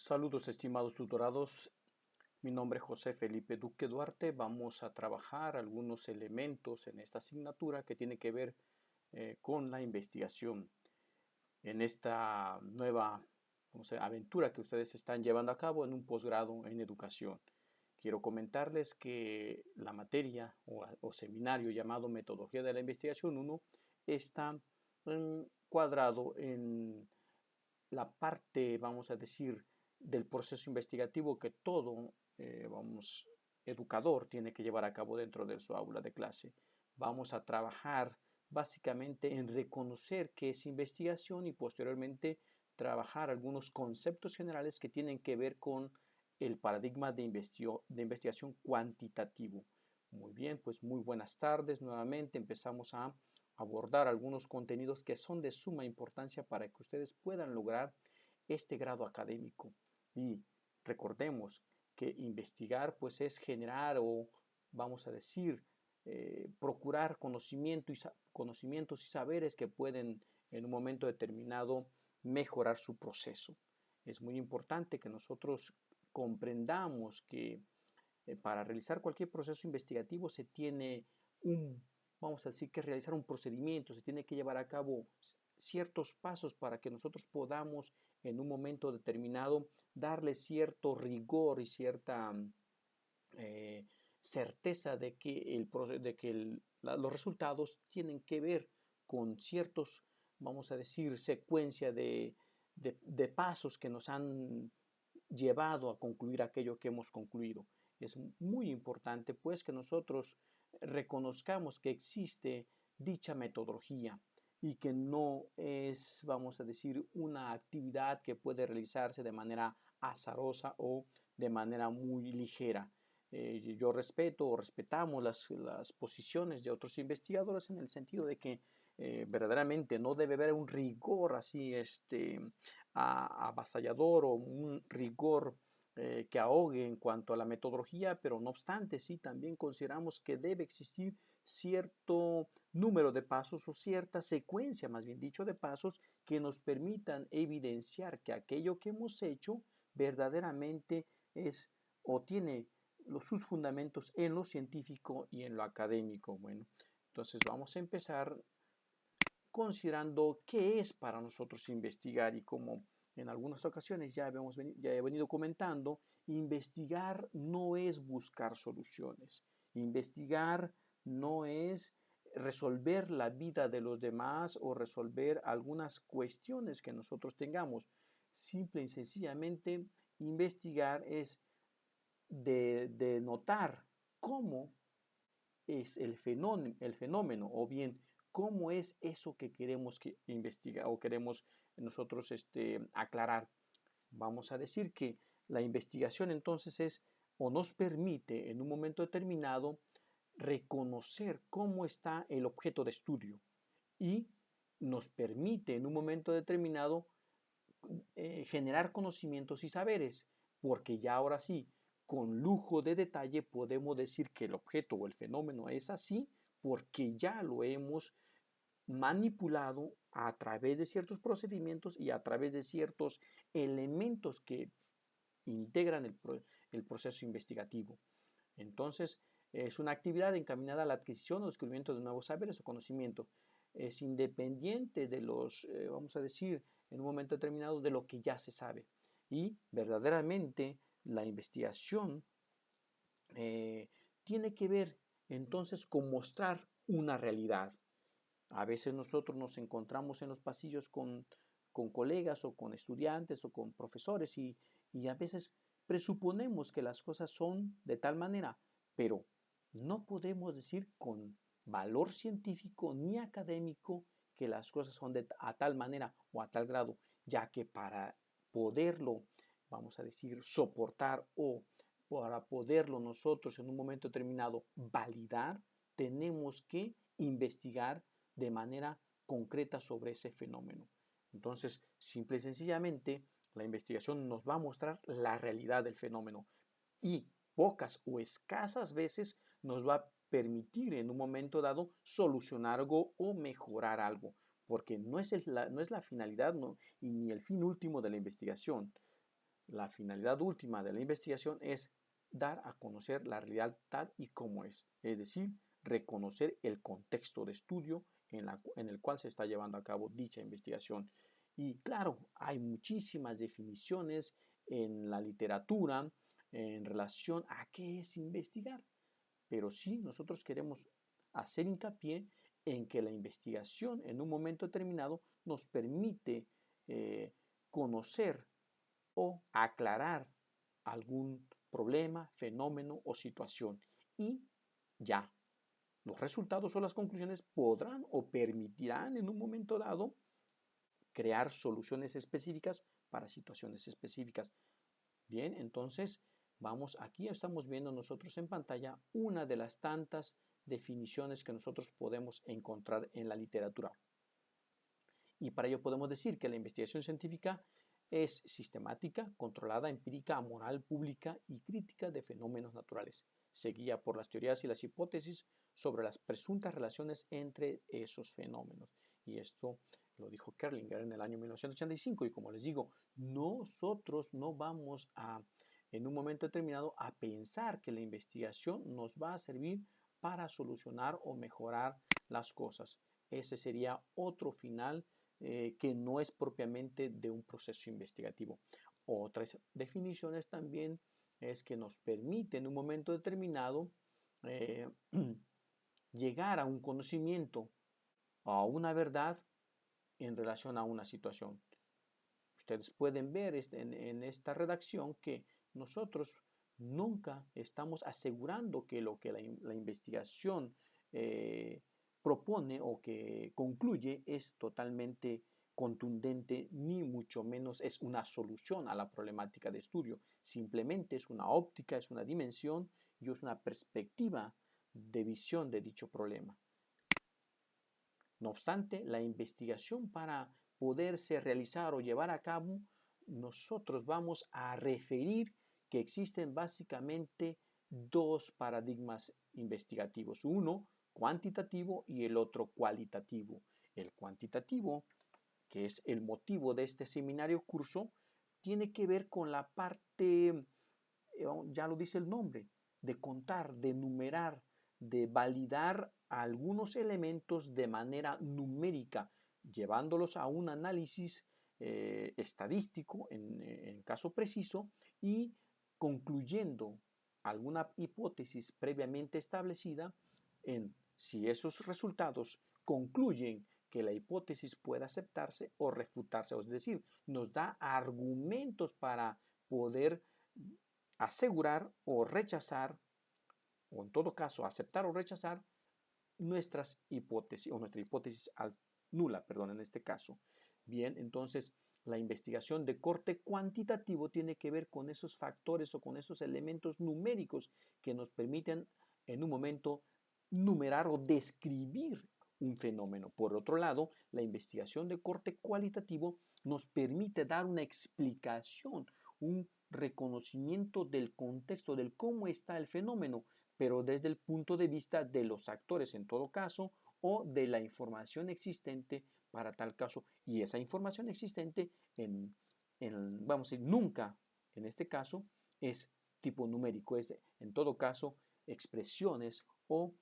Saludos estimados tutorados, mi nombre es José Felipe Duque Duarte. Vamos a trabajar algunos elementos en esta asignatura que tiene que ver con la investigación. En esta nueva aventura que ustedes están llevando a cabo en un posgrado en educación. Quiero comentarles que la materia o seminario llamado Metodología de la Investigación 1 está cuadrado en la parte, vamos a decir, del proceso investigativo que todo, educador tiene que llevar a cabo dentro de su aula de clase. Vamos a trabajar básicamente en reconocer qué es investigación y posteriormente trabajar algunos conceptos generales que tienen que ver con el paradigma de investigación cuantitativo. Muy bien, pues muy buenas tardes. Nuevamente empezamos a abordar algunos contenidos que son de suma importancia para que ustedes puedan lograr este grado académico. Y recordemos que investigar pues es generar o vamos a decir procurar conocimientos y saberes que pueden en un momento determinado mejorar su proceso. Es muy importante que nosotros comprendamos que para realizar cualquier proceso investigativo se tiene vamos a decir que realizar un procedimiento, se tiene que llevar a cabo ciertos pasos para que nosotros podamos en un momento determinado darle cierto rigor y cierta certeza de que, los resultados tienen que ver con ciertos, vamos a decir, secuencia de pasos que nos han llevado a concluir aquello que hemos concluido. Es muy importante pues que nosotros reconozcamos que existe dicha metodología y que no es, vamos a decir, una actividad que puede realizarse de manera azarosa o de manera muy ligera. Yo respeto o respetamos las posiciones de otros investigadores en el sentido de que verdaderamente no debe haber un rigor así avasallador o un rigor que ahogue en cuanto a la metodología, pero no obstante, sí también consideramos que debe existir cierto número de pasos o cierta secuencia, más bien dicho, de pasos que nos permitan evidenciar que aquello que hemos hecho verdaderamente es o tiene sus fundamentos en lo científico y en lo académico. Bueno, entonces vamos a empezar considerando qué es para nosotros investigar y como en algunas ocasiones ya he venido comentando, investigar no es buscar soluciones, investigar no es resolver la vida de los demás o resolver algunas cuestiones que nosotros tengamos. Simple y sencillamente, investigar es de notar cómo es el fenómeno o bien cómo es eso que queremos que investigar o queremos nosotros aclarar. Vamos a decir que la investigación entonces es o nos permite en un momento determinado reconocer cómo está el objeto de estudio y nos permite en un momento determinado generar conocimientos y saberes, porque ya ahora sí, con lujo de detalle podemos decir que el objeto o el fenómeno es así porque ya lo hemos manipulado a través de ciertos procedimientos y a través de ciertos elementos que integran el proceso investigativo. Entonces, es una actividad encaminada a la adquisición o descubrimiento de nuevos saberes o conocimientos. Es independiente de los, vamos a decir, en un momento determinado, de lo que ya se sabe. Y verdaderamente la investigación tiene que ver entonces con mostrar una realidad. A veces nosotros nos encontramos en los pasillos con colegas o con estudiantes o con profesores y a veces presuponemos que las cosas son de tal manera, pero no podemos decir con valor científico ni académico que las cosas son a tal manera o a tal grado, ya que para poderlo, vamos a decir, soportar o para poderlo nosotros en un momento determinado validar, tenemos que investigar de manera concreta sobre ese fenómeno. Entonces, simple y sencillamente, la investigación nos va a mostrar la realidad del fenómeno y pocas o escasas veces nos va a permitir en un momento dado solucionar algo o mejorar algo, porque no es la finalidad y ni el fin último de la investigación. La finalidad última de la investigación es dar a conocer la realidad tal y como es decir, reconocer el contexto de estudio en el cual se está llevando a cabo dicha investigación. Y claro, hay muchísimas definiciones en la literatura en relación a qué es investigar, pero sí nosotros queremos hacer hincapié en que la investigación en un momento determinado nos permite conocer o aclarar algún problema, fenómeno o situación. Y ya, los resultados o las conclusiones podrán o permitirán en un momento dado crear soluciones específicas para situaciones específicas. Bien, entonces vamos, aquí estamos viendo nosotros en pantalla una de las tantas definiciones que nosotros podemos encontrar en la literatura. Y para ello podemos decir que la investigación científica es sistemática, controlada, empírica, moral, pública y crítica de fenómenos naturales. Se guía por las teorías y las hipótesis sobre las presuntas relaciones entre esos fenómenos. Y esto lo dijo Kerlinger en el año 1985. Y como les digo, nosotros no vamos a, en un momento determinado, a pensar que la investigación nos va a servir para solucionar o mejorar las cosas. Ese sería otro final que no es propiamente de un proceso investigativo. Otras definiciones también es que nos permite en un momento determinado eh, llegar a un conocimiento, a una verdad en relación a una situación. Ustedes pueden ver en esta redacción que nosotros nunca estamos asegurando que lo que la investigación propone o que concluye es totalmente contundente, ni mucho menos es una solución a la problemática de estudio. Simplemente es una óptica, es una dimensión y es una perspectiva de visión de dicho problema. No obstante, la investigación para poderse realizar o llevar a cabo, nosotros vamos a referir que existen básicamente dos paradigmas investigativos, uno cuantitativo y el otro cualitativo. El cuantitativo, que es el motivo de este seminario curso, tiene que ver con la parte, ya lo dice el nombre, de contar, de numerar, de validar algunos elementos de manera numérica, llevándolos a un análisis estadístico en caso preciso y concluyendo alguna hipótesis previamente establecida en si esos resultados concluyen que la hipótesis puede aceptarse o refutarse, es decir, nos da argumentos para poder asegurar o rechazar, o en todo caso aceptar o rechazar nuestras hipótesis o nuestra hipótesis nula, perdón, en este caso. Bien, entonces la investigación de corte cuantitativo tiene que ver con esos factores o con esos elementos numéricos que nos permiten en un momento numerar o describir un fenómeno. Por otro lado, la investigación de corte cualitativo nos permite dar una explicación, un reconocimiento del contexto, del cómo está el fenómeno, pero desde el punto de vista de los actores en todo caso o de la información existente para tal caso. Y esa información existente vamos a decir, nunca en este caso es tipo numérico, es en todo caso expresiones o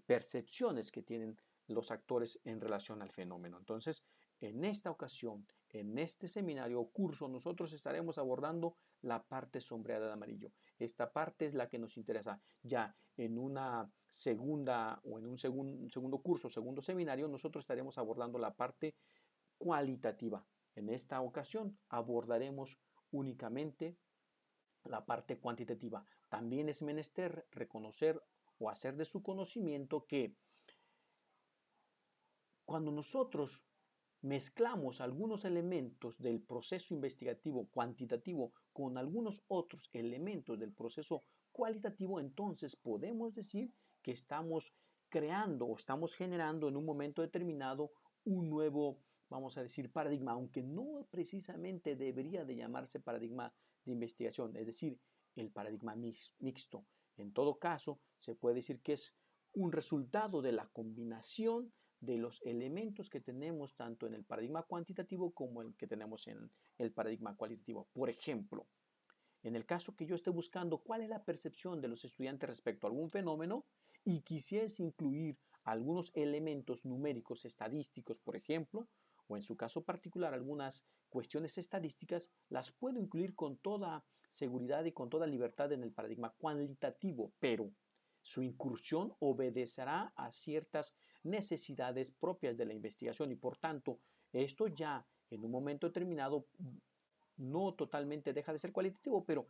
percepciones que tienen los actores en relación al fenómeno. Entonces, en esta ocasión, en este seminario o curso, nosotros estaremos abordando la parte sombreada de amarillo. Esta parte es la que nos interesa. Ya en una segunda o en un segundo curso, segundo seminario, nosotros estaremos abordando la parte cualitativa. En esta ocasión abordaremos únicamente la parte cuantitativa. También es menester reconocer o hacer de su conocimiento que cuando nosotros mezclamos algunos elementos del proceso investigativo cuantitativo con algunos otros elementos del proceso cualitativo, entonces podemos decir que estamos creando o estamos generando en un momento determinado un nuevo, vamos a decir, paradigma, aunque no precisamente debería de llamarse paradigma de investigación, es decir, el paradigma mixto. En todo caso, se puede decir que es un resultado de la combinación de los elementos que tenemos tanto en el paradigma cuantitativo como el que tenemos en el paradigma cualitativo. Por ejemplo, en el caso que yo esté buscando cuál es la percepción de los estudiantes respecto a algún fenómeno y quisiese incluir algunos elementos numéricos estadísticos, por ejemplo, o en su caso particular algunas cuestiones estadísticas, las puedo incluir con toda seguridad y con toda libertad en el paradigma cualitativo, pero su incursión obedecerá a ciertas necesidades propias de la investigación y por tanto esto ya en un momento determinado no totalmente deja de ser cualitativo, pero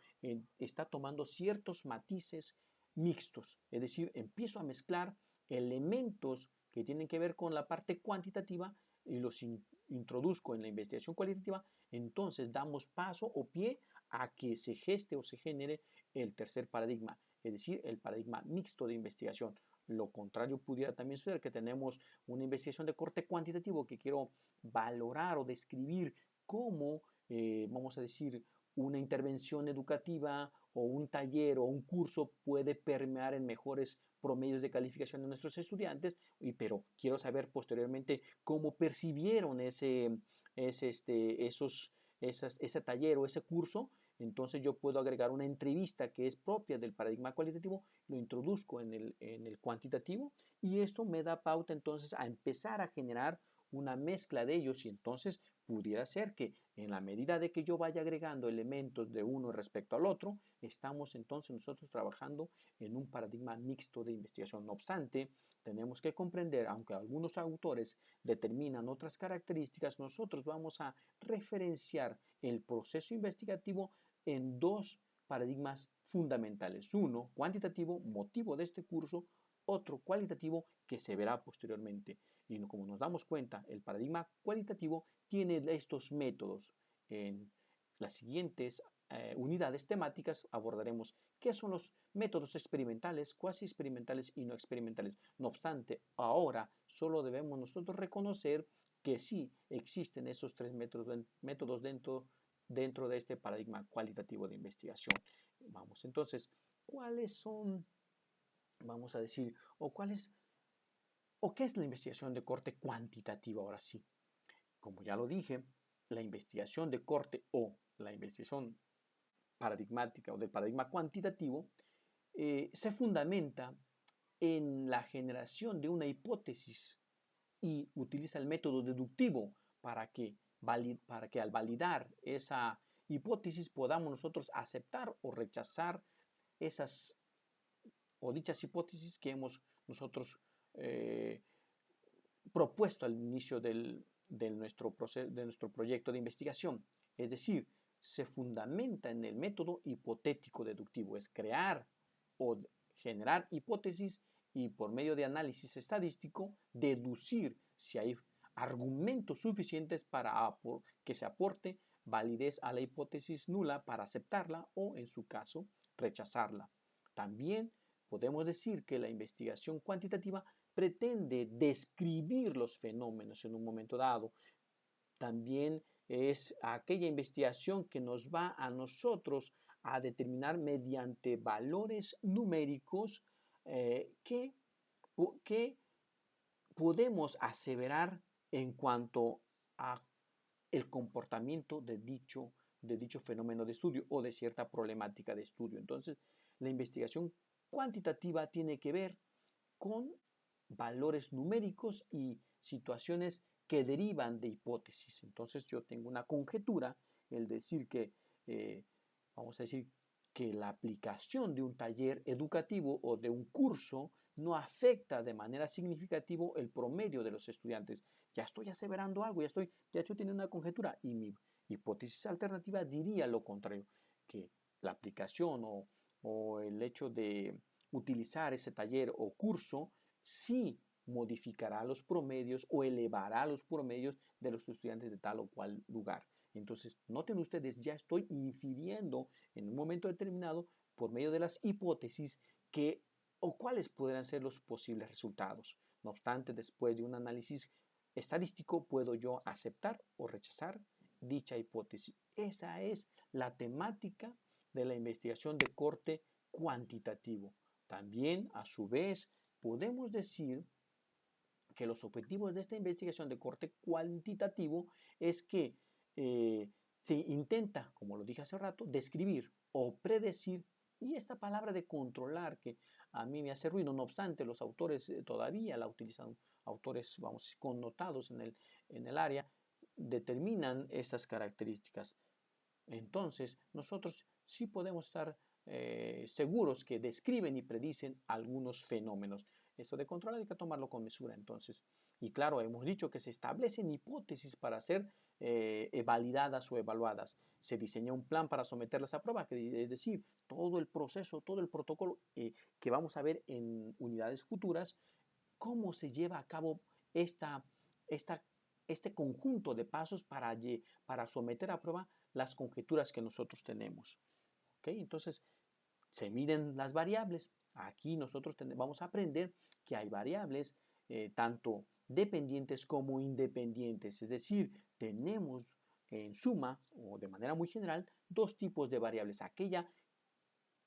está tomando ciertos matices mixtos. Es decir, empiezo a mezclar elementos que tienen que ver con la parte cuantitativa y los introduzco en la investigación cualitativa, entonces damos paso o pie a que se geste o se genere el tercer paradigma, es decir, el paradigma mixto de investigación. Lo contrario pudiera también ser que tenemos una investigación de corte cuantitativo que quiero valorar o describir cómo vamos a decir, una intervención educativa o un taller o un curso puede permear en mejores promedios de calificación de nuestros estudiantes, pero quiero saber posteriormente cómo percibieron ese taller o ese curso. Entonces yo puedo agregar una entrevista que es propia del paradigma cualitativo, lo introduzco en el cuantitativo y esto me da pauta entonces a empezar a generar una mezcla de ellos y entonces pudiera ser que en la medida de que yo vaya agregando elementos de uno respecto al otro, estamos entonces nosotros trabajando en un paradigma mixto de investigación. No obstante, tenemos que comprender, aunque algunos autores determinan otras características, nosotros vamos a referenciar el proceso investigativo en dos paradigmas fundamentales. Uno, cuantitativo, motivo de este curso, otro cualitativo que se verá posteriormente. Y como nos damos cuenta, el paradigma cualitativo tiene estos métodos. En las siguientes unidades temáticas abordaremos qué son los métodos experimentales, cuasi experimentales y no experimentales. No obstante, ahora solo debemos nosotros reconocer que sí existen esos tres métodos dentro de este paradigma cualitativo de investigación. Vamos entonces, ¿cuáles son, vamos a decir, o qué es la investigación de corte cuantitativo ahora sí? Como ya lo dije, la investigación de corte o la investigación paradigmática o del paradigma cuantitativo se fundamenta en la generación de una hipótesis y utiliza el método deductivo para que al validar esa hipótesis podamos nosotros aceptar o rechazar esas o dichas hipótesis que hemos nosotros eh, propuesto al inicio de nuestro proyecto de investigación. Es decir, se fundamenta en el método hipotético deductivo, es crear o generar hipótesis y por medio de análisis estadístico deducir si hay argumentos suficientes para que se aporte validez a la hipótesis nula para aceptarla o, en su caso, rechazarla. También podemos decir que la investigación cuantitativa pretende describir los fenómenos en un momento dado. También es aquella investigación que nos va a nosotros a determinar mediante valores numéricos que podemos aseverar en cuanto a el comportamiento de dicho fenómeno de estudio o de cierta problemática de estudio. Entonces, la investigación cuantitativa tiene que ver con valores numéricos y situaciones que derivan de hipótesis. Entonces yo tengo una conjetura, el decir que, vamos a decir, que la aplicación de un taller educativo o de un curso no afecta de manera significativa el promedio de los estudiantes. Ya estoy aseverando algo, ya estoy teniendo una conjetura y mi hipótesis alternativa diría lo contrario, que la aplicación o el hecho de utilizar ese taller o curso sí modificará los promedios o elevará los promedios de los estudiantes de tal o cual lugar. Entonces, noten ustedes, ya estoy infiriendo en un momento determinado por medio de las hipótesis que o cuáles podrán ser los posibles resultados. No obstante, después de un análisis estadístico, puedo yo aceptar o rechazar dicha hipótesis. Esa es la temática de la investigación de corte cuantitativo. También, a su vez, podemos decir que los objetivos de esta investigación de corte cuantitativo es que se intenta, como lo dije hace rato, describir o predecir, y esta palabra de controlar que a mí me hace ruido, no obstante, los autores todavía la utilizan, autores, vamos, connotados en el área, determinan estas características. Entonces, nosotros sí podemos estar seguros que describen y predicen algunos fenómenos. Esto de control hay que tomarlo con mesura, entonces. Y claro, hemos dicho que se establecen hipótesis para ser validadas o evaluadas. Se diseña un plan para someterlas a prueba, es decir, todo el proceso, todo el protocolo que vamos a ver en unidades futuras, cómo se lleva a cabo esta, esta, este conjunto de pasos para someter a prueba las conjeturas que nosotros tenemos. ¿Okay? Entonces, se miden las variables. Aquí nosotros vamos a aprender que hay variables tanto dependientes como independientes. Es decir, tenemos en suma o de manera muy general dos tipos de variables. Aquella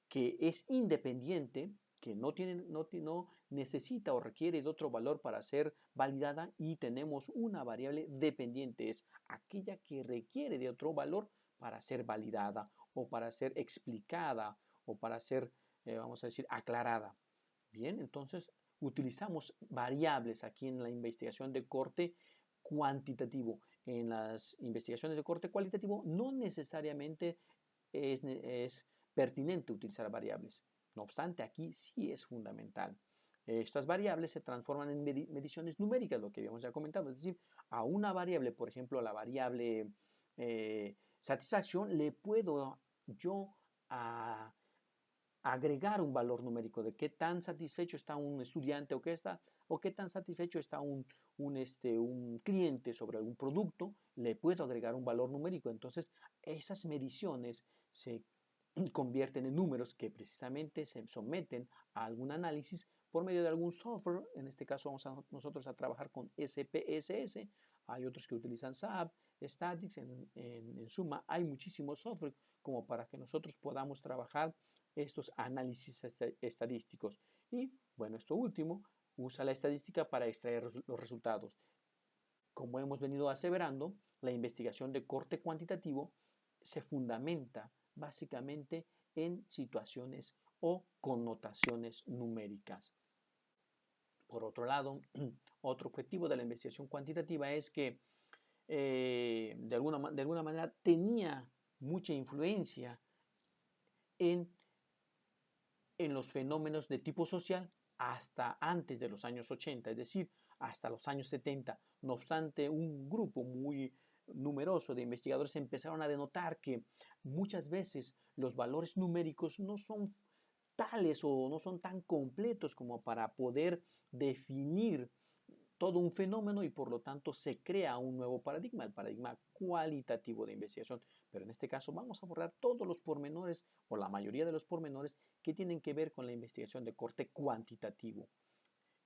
que es independiente, que no necesita o requiere de otro valor para ser validada, y tenemos una variable dependiente, es aquella que requiere de otro valor para ser validada o para ser explicada o para ser, vamos a decir, aclarada. Bien, entonces utilizamos variables aquí en la investigación de corte cuantitativo. En las investigaciones de corte cualitativo no necesariamente es pertinente utilizar variables. No obstante, aquí sí es fundamental. Estas variables se transforman en mediciones numéricas, lo que habíamos ya comentado. Es decir, a una variable, por ejemplo, a la variable satisfacción, le puedo yo agregar un valor numérico de qué tan satisfecho está un estudiante o qué tan satisfecho está un cliente sobre algún producto, le puedo agregar un valor numérico. Entonces, esas mediciones se convierten en números que precisamente se someten a algún análisis por medio de algún software. En este caso vamos nosotros a trabajar con SPSS, hay otros que utilizan SAP, Statics, en suma hay muchísimos software como para que nosotros podamos trabajar estos análisis estadísticos. Y bueno, esto último usa la estadística para extraer los resultados. Como hemos venido aseverando, la investigación de corte cuantitativo se fundamenta básicamente en situaciones o connotaciones numéricas. Por otro lado, otro objetivo de la investigación cuantitativa es que de alguna manera tenía mucha influencia en los fenómenos de tipo social hasta antes de los años 80, es decir, hasta los años 70. No obstante, un grupo muy numeroso de investigadores empezaron a denotar que muchas veces los valores numéricos no son tales o no son tan completos como para poder definir todo un fenómeno, y por lo tanto se crea un nuevo paradigma, el paradigma cualitativo de investigación. Pero en este caso vamos a abordar todos los pormenores o la mayoría de los pormenores que tienen que ver con la investigación de corte cuantitativo.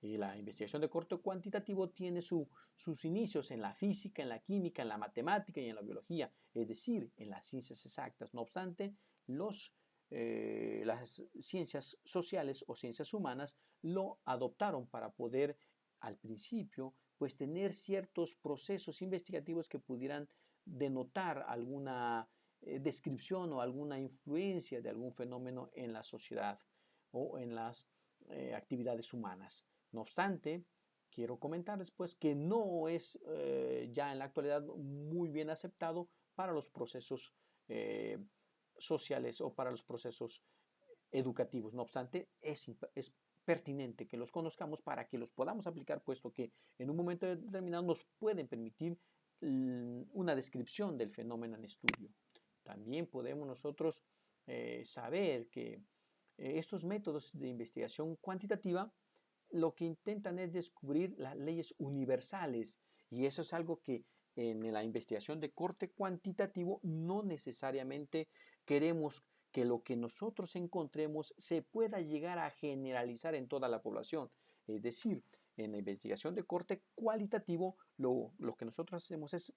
Y la investigación de corte cuantitativo tiene sus inicios en la física, en la química, en la matemática y en la biología, es decir, en las ciencias exactas. No obstante, las ciencias sociales o ciencias humanas lo adoptaron para poder al principio pues tener ciertos procesos investigativos que pudieran denotar alguna descripción o alguna influencia de algún fenómeno en la sociedad o en las actividades humanas. No obstante, quiero comentarles pues que no es ya en la actualidad muy bien aceptado para los procesos sociales o para los procesos educativos. No obstante, es pertinente que los conozcamos para que los podamos aplicar, puesto que en un momento determinado nos pueden permitir una descripción del fenómeno en estudio. También podemos nosotros saber que estos métodos de investigación cuantitativa lo que intentan es descubrir las leyes universales, y eso es algo que en la investigación de corte cuantitativo no necesariamente queremos que lo que nosotros encontremos se pueda llegar a generalizar en toda la población. Es decir, en la investigación de corte cualitativo lo que nosotros hacemos es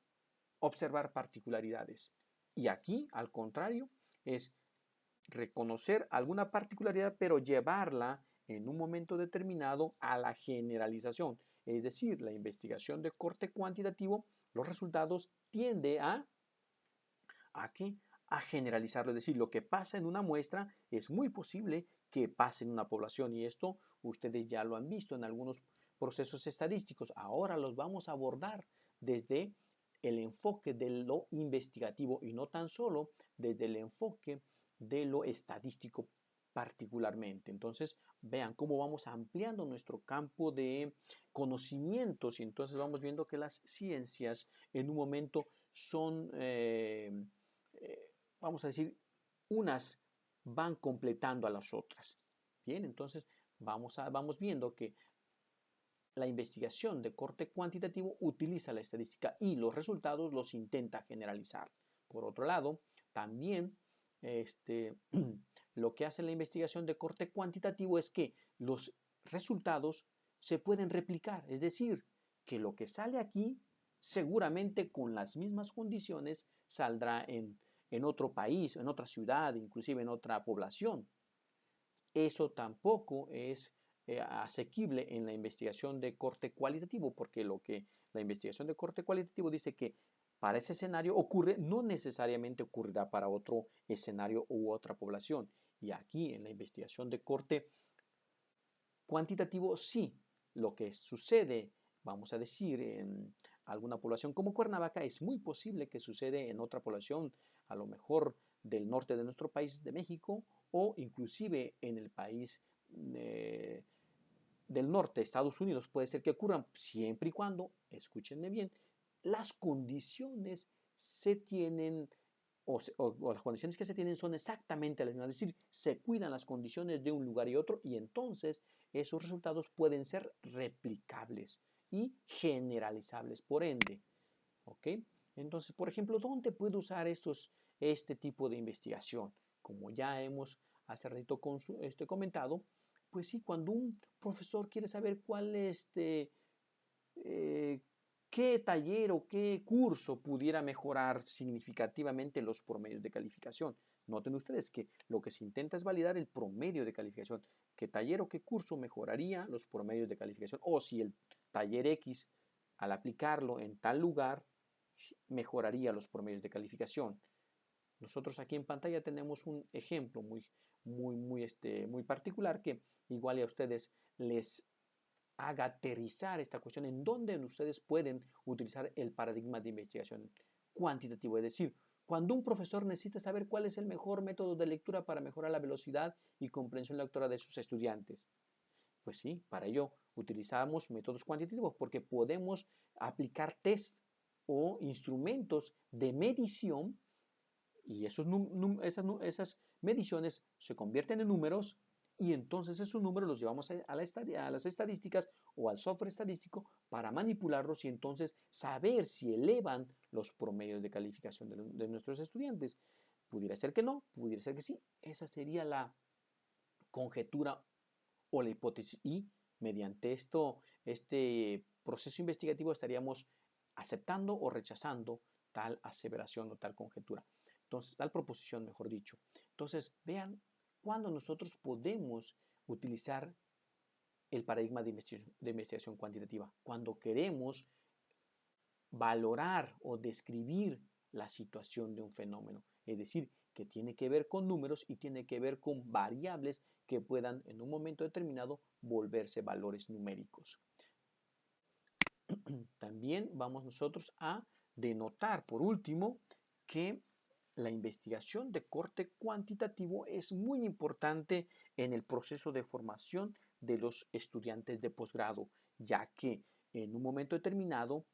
observar particularidades. Y aquí, al contrario, es reconocer alguna particularidad, pero llevarla en un momento determinado a la generalización. Es decir, la investigación de corte cuantitativo, los resultados tiende ¿a qué? A generalizarlo. Es decir, lo que pasa en una muestra es muy posible que pase en una población y esto ustedes ya lo han visto en algunos procesos estadísticos. Ahora los vamos a abordar desde el enfoque de lo investigativo y no tan solo desde el enfoque de lo estadístico particularmente. Entonces, vean cómo vamos ampliando nuestro campo de conocimientos y entonces vamos viendo que las ciencias en un momento son, vamos a decir, unas van completando a las otras. Bien, entonces vamos viendo que la investigación de corte cuantitativo utiliza la estadística y los resultados los intenta generalizar. Por otro lado, también lo que hace la investigación de corte cuantitativo es que los resultados se pueden replicar, es decir, que lo que sale aquí seguramente con las mismas condiciones saldrá en otro país, en otra ciudad, inclusive en otra población. Eso tampoco es asequible en la investigación de corte cualitativo, porque lo que la investigación de corte cualitativo dice que para ese escenario ocurre, no necesariamente ocurrirá para otro escenario u otra población. Y aquí en la investigación de corte cuantitativo, sí, lo que sucede, vamos a decir, en alguna población como Cuernavaca, es muy posible que sucede en otra población, a lo mejor del norte de nuestro país, de México, o inclusive en el país del norte, Estados Unidos, puede ser que ocurran siempre y cuando, escúchenme bien, las condiciones se tienen o las condiciones que se tienen son exactamente las mismas, es decir, se cuidan las condiciones de un lugar y otro y entonces esos resultados pueden ser replicables y generalizables por ende. ¿Ok? Entonces, por ejemplo, ¿dónde puedo usar este tipo de investigación? Como ya hemos hace ratito comentado, pues sí, cuando un profesor quiere saber eh, qué taller o qué curso pudiera mejorar significativamente los promedios de calificación. Noten ustedes que lo que se intenta es validar el promedio de calificación. ¿Qué taller o qué curso mejoraría los promedios de calificación? O si el taller X, al aplicarlo en tal lugar, mejoraría los promedios de calificación. Nosotros aquí en pantalla tenemos un ejemplo muy particular que igual a ustedes les haga aterrizar esta cuestión en donde ustedes pueden utilizar el paradigma de investigación cuantitativo. Es decir, cuando un profesor necesita saber cuál es el mejor método de lectura para mejorar la velocidad y comprensión lectora de sus estudiantes. Pues sí, para ello utilizamos métodos cuantitativos porque podemos aplicar test o instrumentos de medición y esas mediciones se convierten en números y entonces esos números los llevamos a las estadísticas o al software estadístico para manipularlos y entonces saber si elevan los promedios de calificación de nuestros estudiantes. Pudiera ser que no, pudiera ser que sí. Esa sería la conjetura o la hipótesis y mediante este proceso investigativo estaríamos aceptando o rechazando tal aseveración o tal conjetura. Entonces, tal proposición, mejor dicho. Entonces, vean cuándo nosotros podemos utilizar el paradigma de investigación cuantitativa. Cuando queremos valorar o describir la situación de un fenómeno. Es decir, que tiene que ver con números y tiene que ver con variables que puedan en un momento determinado volverse valores numéricos. También vamos nosotros a denotar, por último, que la investigación de corte cuantitativo es muy importante en el proceso de formación de los estudiantes de posgrado, ya que en un momento determinado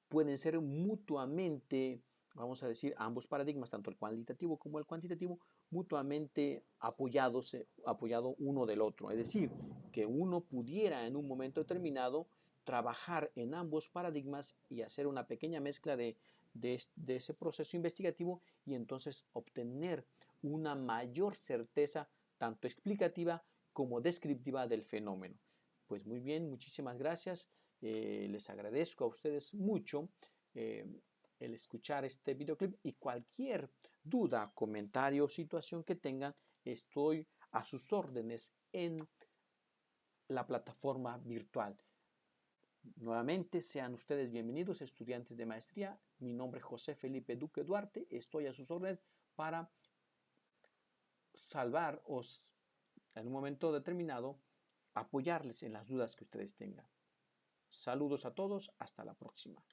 pueden ser mutuamente, vamos a decir, ambos paradigmas, tanto el cualitativo como el cuantitativo, mutuamente apoyado uno del otro. Es decir, que uno pudiera en un momento determinado trabajar en ambos paradigmas y hacer una pequeña mezcla de ese proceso investigativo y entonces obtener una mayor certeza tanto explicativa como descriptiva del fenómeno. Pues muy bien, muchísimas gracias. Les agradezco a ustedes mucho el escuchar este videoclip y cualquier duda, comentario o situación que tengan, estoy a sus órdenes en la plataforma virtual. Nuevamente, sean ustedes bienvenidos, estudiantes de maestría. Mi nombre es José Felipe Duque Duarte. Estoy a sus órdenes para salvar o en un momento determinado apoyarles en las dudas que ustedes tengan. Saludos a todos, hasta la próxima.